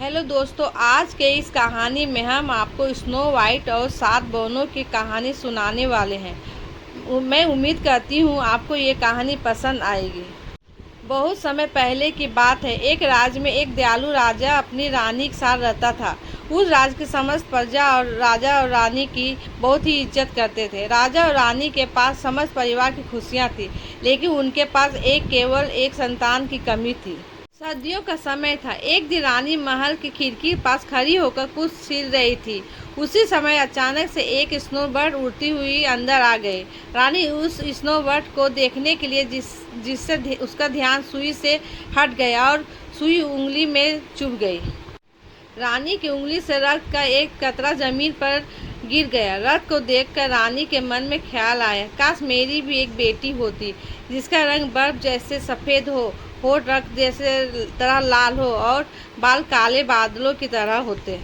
Hello दोस्तों, आज के इस कहानी में हम आपको स्नो वाइट और 7 बहनों की कहानी सुनाने वाले हैं। मैं उम्मीद करती हूँ आपको ये कहानी पसंद आएगी। बहुत समय पहले की बात है। एक राज्य में एक दयालु राजा अपनी रानी के साथ रहता था। उस राज्य की समस्त प्रजा और राजा और रानी की बहुत ही इज्जत करते थे। राजा और रानी के पास समस्त परिवार की खुशियाँ थी, लेकिन उनके पास केवल एक संतान की कमी थी। सर्दियों का समय था। एक दिन रानी महल की खिड़की के पास खड़ी होकर कुछ छील रही थी। उसी समय अचानक से एक स्नोबर्ड उड़ती हुई अंदर आ गई। रानी उस स्नोबर्ड को देखने के लिए जिससे उसका ध्यान सुई से हट गया और सुई उंगली में चुभ गई। रानी की उंगली से रक्त का एक कतरा जमीन पर गिर गया। रक्त को देखकर रानी के मन में ख्याल आया, काश मेरी भी एक बेटी होती जिसका रंग बर्फ जैसे सफ़ेद हो, होठ रक्त जैसे तरह लाल हो और बाल काले बादलों की तरह होते।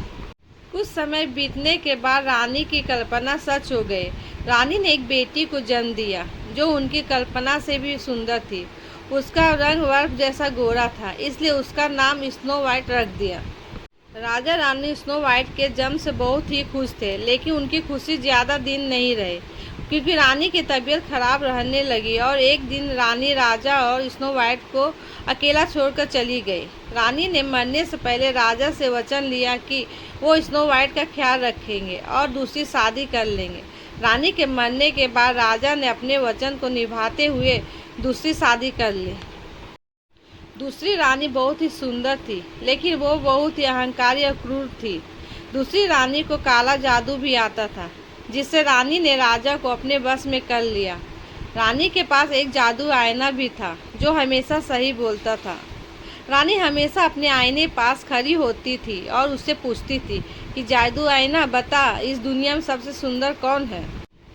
कुछ समय बीतने के बाद रानी की कल्पना सच हो गई। रानी ने एक बेटी को जन्म दिया जो उनकी कल्पना से भी सुंदर थी। उसका रंग बर्फ जैसा गोरा था, इसलिए उसका नाम स्नो वाइट रख दिया। राजा रानी स्नो वाइट के जन्म से बहुत ही खुश थे, लेकिन उनकी खुशी ज़्यादा दिन नहीं रही, क्योंकि रानी की तबीयत खराब रहने लगी और एक दिन रानी राजा और स्नो वाइट को अकेला छोड़कर चली गई। रानी ने मरने से पहले राजा से वचन लिया कि वो स्नो वाइट का ख्याल रखेंगे और दूसरी शादी कर लेंगे। रानी के मरने के बाद राजा ने अपने वचन को निभाते हुए दूसरी शादी कर ली। दूसरी रानी बहुत ही सुंदर थी, लेकिन वो बहुत ही अहंकारी और क्रूर थी। दूसरी रानी को काला जादू भी आता था, जिससे रानी ने राजा को अपने बस में कर लिया। रानी के पास एक जादू आईना भी था जो हमेशा सही बोलता था। रानी हमेशा अपने आईने पास खड़ी होती थी और उससे पूछती थी कि जादू आईना बता, इस दुनिया में सबसे सुंदर कौन है।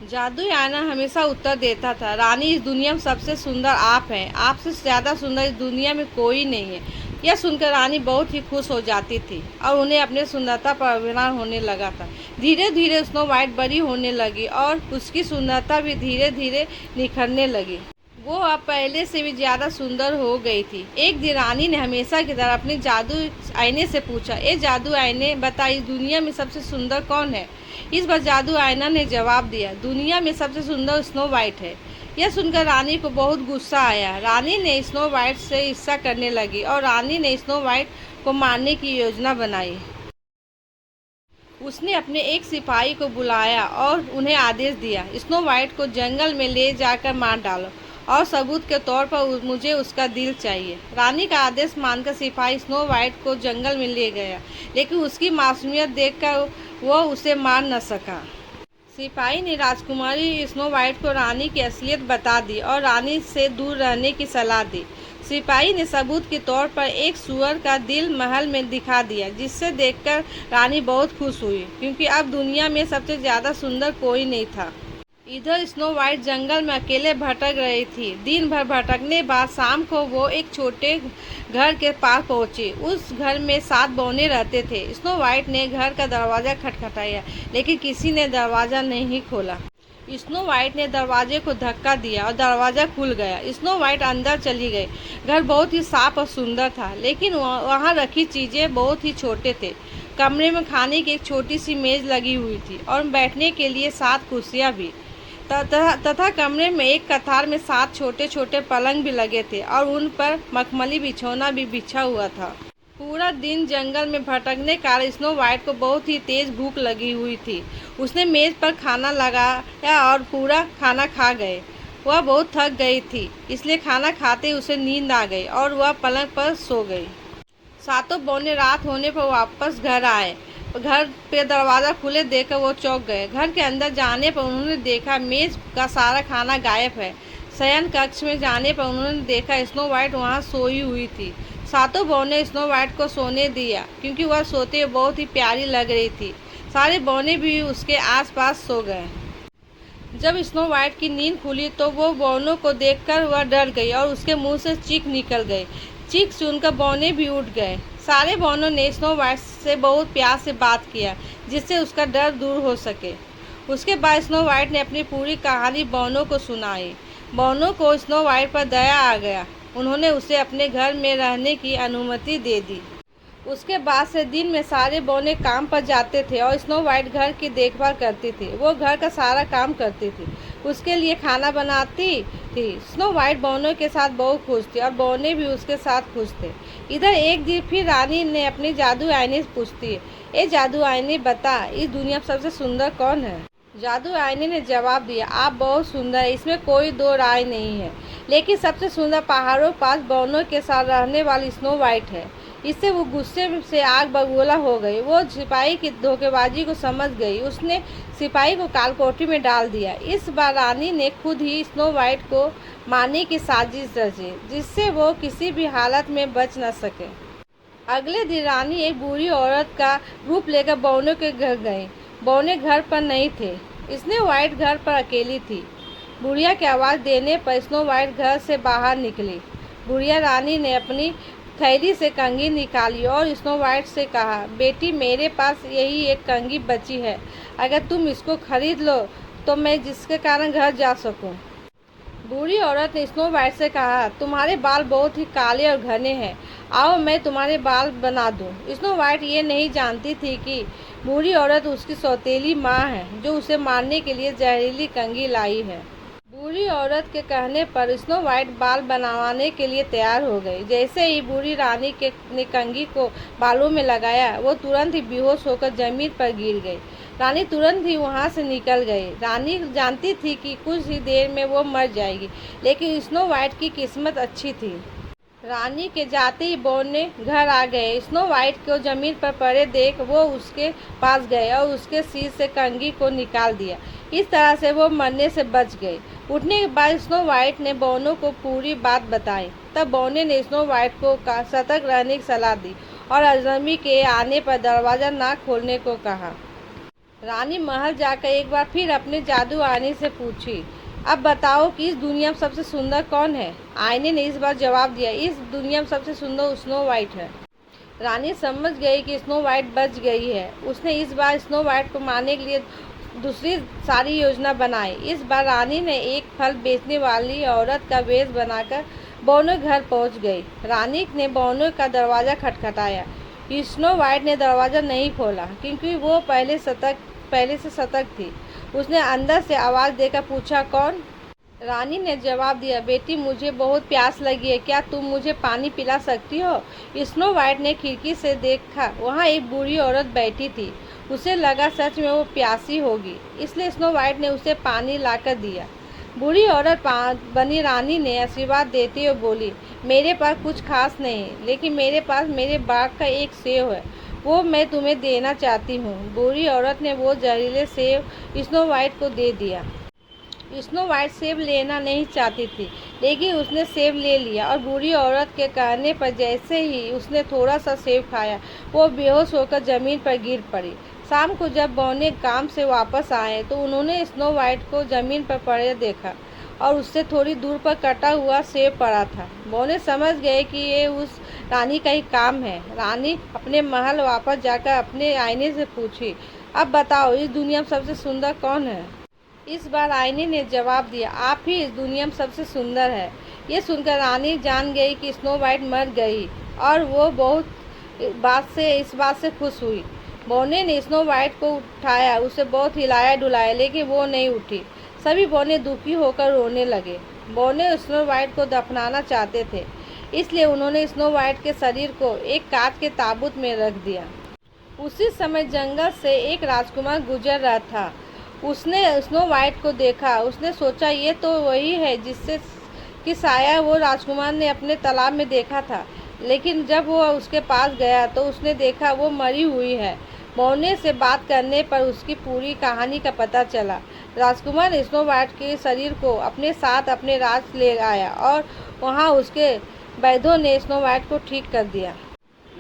जादुई आईना हमेशा उत्तर देता था, रानी इस दुनिया में सबसे सुंदर आप हैं, आपसे ज़्यादा सुंदर इस दुनिया में कोई नहीं है। यह सुनकर रानी बहुत ही खुश हो जाती थी और उन्हें अपने सुंदरता पर अभिमान होने लगा था। धीरे धीरे स्नो वाइट बड़ी होने लगी और उसकी सुंदरता भी धीरे धीरे निखरने लगी। वो अब पहले से भी ज़्यादा सुंदर हो गई थी। एक दिन रानी ने हमेशा की तरह अपने जादू आईने से पूछा, ए जादू आईने बता, इस दुनिया में सबसे सुंदर कौन है। इस बार जादू आईना ने जवाब दिया, दुनिया में सबसे सुंदर स्नो वाइट है। यह सुनकर रानी को बहुत गुस्सा आया। रानी ने स्नो वाइट से ईर्ष्या करने लगी और रानी ने स्नो वाइट को मारने की योजना बनाई। उसने अपने एक सिपाही को बुलाया और उन्हें आदेश दिया, स्नो वाइट को जंगल में ले जाकर मार डालो और सबूत के तौर पर मुझे उसका दिल चाहिए। रानी का आदेश मानकर सिपाही स्नो वाइट को जंगल में ले गया, लेकिन उसकी मासूमियत देखकर वो उसे मार न सका। सिपाही ने राजकुमारी स्नो वाइट को रानी की असलियत बता दी और रानी से दूर रहने की सलाह दी। सिपाही ने सबूत के तौर पर एक सूअर का दिल महल में दिखा दिया, जिससे देखकर रानी बहुत खुश हुई, क्योंकि अब दुनिया में सबसे ज़्यादा सुंदर कोई नहीं था। इधर स्नो वाइट जंगल में अकेले भटक रही थी। दिन भर भटकने बाद शाम को वो एक छोटे घर के पास पहुंची। उस घर में 7 बौने रहते थे। स्नो वाइट ने घर का दरवाज़ा खटखटाया, लेकिन किसी ने दरवाज़ा नहीं खोला। स्नो वाइट ने दरवाजे को धक्का दिया और दरवाज़ा खुल गया। स्नो वाइट अंदर चली गई। घर बहुत ही साफ और सुंदर था, लेकिन वहाँ रखी चीज़ें बहुत ही छोटे थे। कमरे में खाने की एक छोटी सी मेज़ लगी हुई थी और बैठने के लिए 7 कुर्सियाँ भी तथा कमरे में एक कतार में 7 छोटे छोटे पलंग भी लगे थे और उन पर मखमली बिछौना भी बिछा हुआ था। पूरा दिन जंगल में भटकने कारण स्नो वाइट को बहुत ही तेज भूख लगी हुई थी। उसने मेज़ पर खाना लगाया और पूरा खाना खा गए। वह बहुत थक गई थी, इसलिए खाना खाते उसे नींद आ गई और वह पलंग पर सो गई। 7 बौने रात होने पर वापस घर आए। घर पे दरवाज़ा खुले देखकर वो चौंक गए। घर के अंदर जाने पर उन्होंने देखा मेज़ का सारा खाना गायब है। शयन कक्ष में जाने पर उन्होंने देखा स्नो वाइट वहाँ सोई हुई थी। 7 बौने ने स्नो वाइट को सोने दिया, क्योंकि वह सोते हुए बहुत ही प्यारी लग रही थी। सारे बौने भी उसके आसपास सो गए। जब स्नो वाइट की नींद खुली तो वो बौनों को देखकर वह डर गई और उसके मुंह से चीख निकल गई। चीख सुनकर बौने भी उठ गए। सारे बौनों ने स्नो वाइट से बहुत प्यार से बात किया, जिससे उसका डर दूर हो सके। उसके बाद स्नो वाइट ने अपनी पूरी कहानी बौनों को सुनाई। बौनों को स्नो वाइट पर दया आ गया। उन्होंने उसे अपने घर में रहने की अनुमति दे दी। उसके बाद से दिन में सारे बौने काम पर जाते थे और स्नो वाइट घर की देखभाल करती थी। वो घर का सारा काम करती थी, उसके लिए खाना बनाती थी। स्नो वाइट बौनों के साथ बहुत खुश थी और बौने भी उसके साथ खुश थे। इधर एक दिन फिर रानी ने अपनी जादू आईने से पूछती है, ए जादू आईने बता, इस दुनिया में सबसे सुंदर कौन है? जादू आईने ने जवाब दिया, आप बहुत सुंदर है, इसमें कोई दो राय नहीं है, लेकिन सबसे सुंदर पहाड़ों के पास बौनों के साथ रहने वाली स्नो वाइट है। इससे वो गुस्से से आग बबूला हो गई। वो सिपाही की धोखेबाजी को समझ गई। उसने सिपाही को कालकोठरी में डाल दिया। इस बार रानी ने खुद ही स्नो वाइट को मारने की साजिश रची, जिससे वो किसी भी हालत में बच न सके। अगले दिन रानी एक बूढ़ी औरत का रूप लेकर बौने के घर गई। बौने घर पर नहीं थे। स्नो वाइट घर पर अकेली थी। बुढ़िया की आवाज़ देने पर स्नो वाइट घर से बाहर निकली। बुढ़िया रानी ने अपनी थैली से कंघी निकाली और स्नो वाइट से कहा, बेटी मेरे पास यही एक कंघी बची है, अगर तुम इसको खरीद लो तो मैं जिसके कारण घर जा सकूं। बूढ़ी औरत ने स्नो वाइट से कहा, तुम्हारे बाल बहुत ही काले और घने हैं, आओ मैं तुम्हारे बाल बना दूं। स्नो वाइट ये नहीं जानती थी कि बूढ़ी औरत उसकी सौतेली माँ है, जो उसे मारने के लिए जहरीली कंघी लाई है। बूढ़ी औरत के कहने पर स्नो वाइट बाल बनवाने के लिए तैयार हो गई। जैसे ही बूढ़ी रानी ने कंघी को बालों में लगाया, वो तुरंत ही बेहोश होकर जमीन पर गिर गई। रानी तुरंत ही वहां से निकल गई। रानी जानती थी कि कुछ ही देर में वो मर जाएगी, लेकिन स्नो वाइट की किस्मत अच्छी थी। रानी के जाते ही बौने घर आ गए। स्नो वाइट को जमीन पर पड़े देख वो उसके पास गए और उसके सिर से कंघी को निकाल दिया। इस तरह से वो मरने से बच गई। उठने के बाद स्नो वाइट ने बौनों को पूरी बात बताई। तब बौने ने स्नो वाइट को सतर्क रहने की सलाह दी और अजनबी के आने पर दरवाज़ा ना खोलने को कहा। रानी महल जाकर एक बार फिर अपने जादू आईने से पूछी, अब बताओ कि इस दुनिया में सबसे सुंदर कौन है? आईने ने इस बार जवाब दिया, इस दुनिया में सबसे सुंदर स्नो वाइट है। रानी समझ गई कि स्नो वाइट बच गई है। उसने इस बार स्नो वाइट को मारने के लिए दूसरी सारी योजना बनाई। इस बार रानी ने एक फल बेचने वाली औरत का वेश बनाकर बौनों घर पहुंच गई। रानी ने बौनों का दरवाज़ा खटखटाया। स्नो वाइट ने दरवाज़ा नहीं खोला, क्योंकि वो पहले से सतर्क थी। उसने अंदर से आवाज़ देकर पूछा, कौन? रानी ने जवाब दिया, बेटी मुझे बहुत प्यास लगी है, क्या तुम मुझे पानी पिला सकती हो? स्नो वाइट ने खिड़की से देखा, वहाँ एक बूढ़ी औरत बैठी थी। उसे लगा सच में वो प्यासी होगी, इसलिए स्नो वाइट ने उसे पानी लाकर दिया। बूढ़ी औरत बनी रानी ने आशीर्वाद देते हुए बोली, मेरे पास कुछ खास नहीं, लेकिन मेरे पास मेरे बाग का एक सेब है, वो मैं तुम्हें देना चाहती हूँ। बूढ़ी औरत ने वो जहरीले सेब स्नो वाइट को दे दिया। स्नो वाइट सेब लेना नहीं चाहती थी, लेकिन उसने सेब ले लिया और बूढ़ी औरत के कहने पर जैसे ही उसने थोड़ा सा सेब खाया, वो बेहोश होकर ज़मीन पर गिर पड़ी। शाम को जब बौने काम से वापस आए तो उन्होंने स्नो वाइट को ज़मीन पर पड़े देखा और उससे थोड़ी दूर पर कटा हुआ सेब पड़ा था। बौने समझ गए कि ये उस रानी का ही काम है। रानी अपने महल वापस जाकर अपने आईने से पूछी, अब बताओ इस दुनिया में सबसे सुंदर कौन है? इस बार आईने ने जवाब दिया, आप ही इस दुनिया में सबसे सुंदर है। ये सुनकर रानी जान गई कि स्नो वाइट मर गई और वो इस बात से खुश हुई। बौने ने स्नो वाइट को उठाया, उसे बहुत हिलाया डुलाया, लेकिन वो नहीं उठी। सभी बौने दुखी होकर रोने लगे। बौने स्नो वाइट को दफनाना चाहते थे, इसलिए उन्होंने स्नो वाइट के शरीर को एक कांच के ताबूत में रख दिया। उसी समय जंगल से एक राजकुमार गुजर रहा था। उसने स्नो वाइट को देखा। उसने सोचा, ये तो वही है जिससे कि साया वो राजकुमार ने अपने तालाब में देखा था। लेकिन जब वो उसके पास गया तो उसने देखा वो मरी हुई है। बौने से बात करने पर उसकी पूरी कहानी का पता चला। राजकुमार ने स्नो वाइट के शरीर को अपने साथ अपने राज ले आया और वहाँ उसके वैद्यों ने स्नो वाइट को ठीक कर दिया।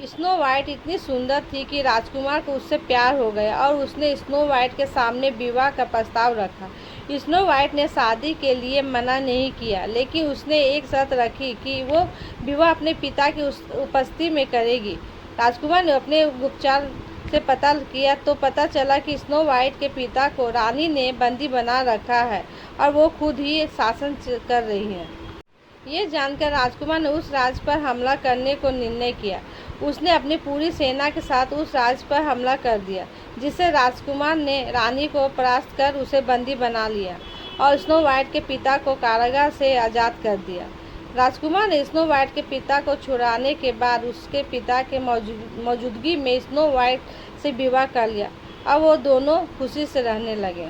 स्नो वाइट इतनी सुंदर थी कि राजकुमार को उससे प्यार हो गया और उसने स्नो वाइट के सामने विवाह का प्रस्ताव रखा। स्नो वाइट ने शादी के लिए मना नहीं किया, लेकिन उसने एक शर्त रखी कि वो विवाह अपने पिता की उपस्थिति में करेगी। राजकुमार ने अपने गुप्तचर से पता किया तो पता चला कि स्नो वाइट के पिता को रानी ने बंदी बना रखा है और वो खुद ही शासन कर रही है। ये जानकर राजकुमार ने उस राज पर हमला करने को निर्णय किया। उसने अपनी पूरी सेना के साथ उस राज पर हमला कर दिया, जिससे राजकुमार ने रानी को परास्त कर उसे बंदी बना लिया और स्नो वाइट के पिता को कारागार से आज़ाद कर दिया। राजकुमार ने स्नो वाइट के पिता को छुड़ाने के बाद उसके पिता के मौजूदगी में स्नो वाइट से विवाह कर लिया। अब वो दोनों खुशी से रहने लगे।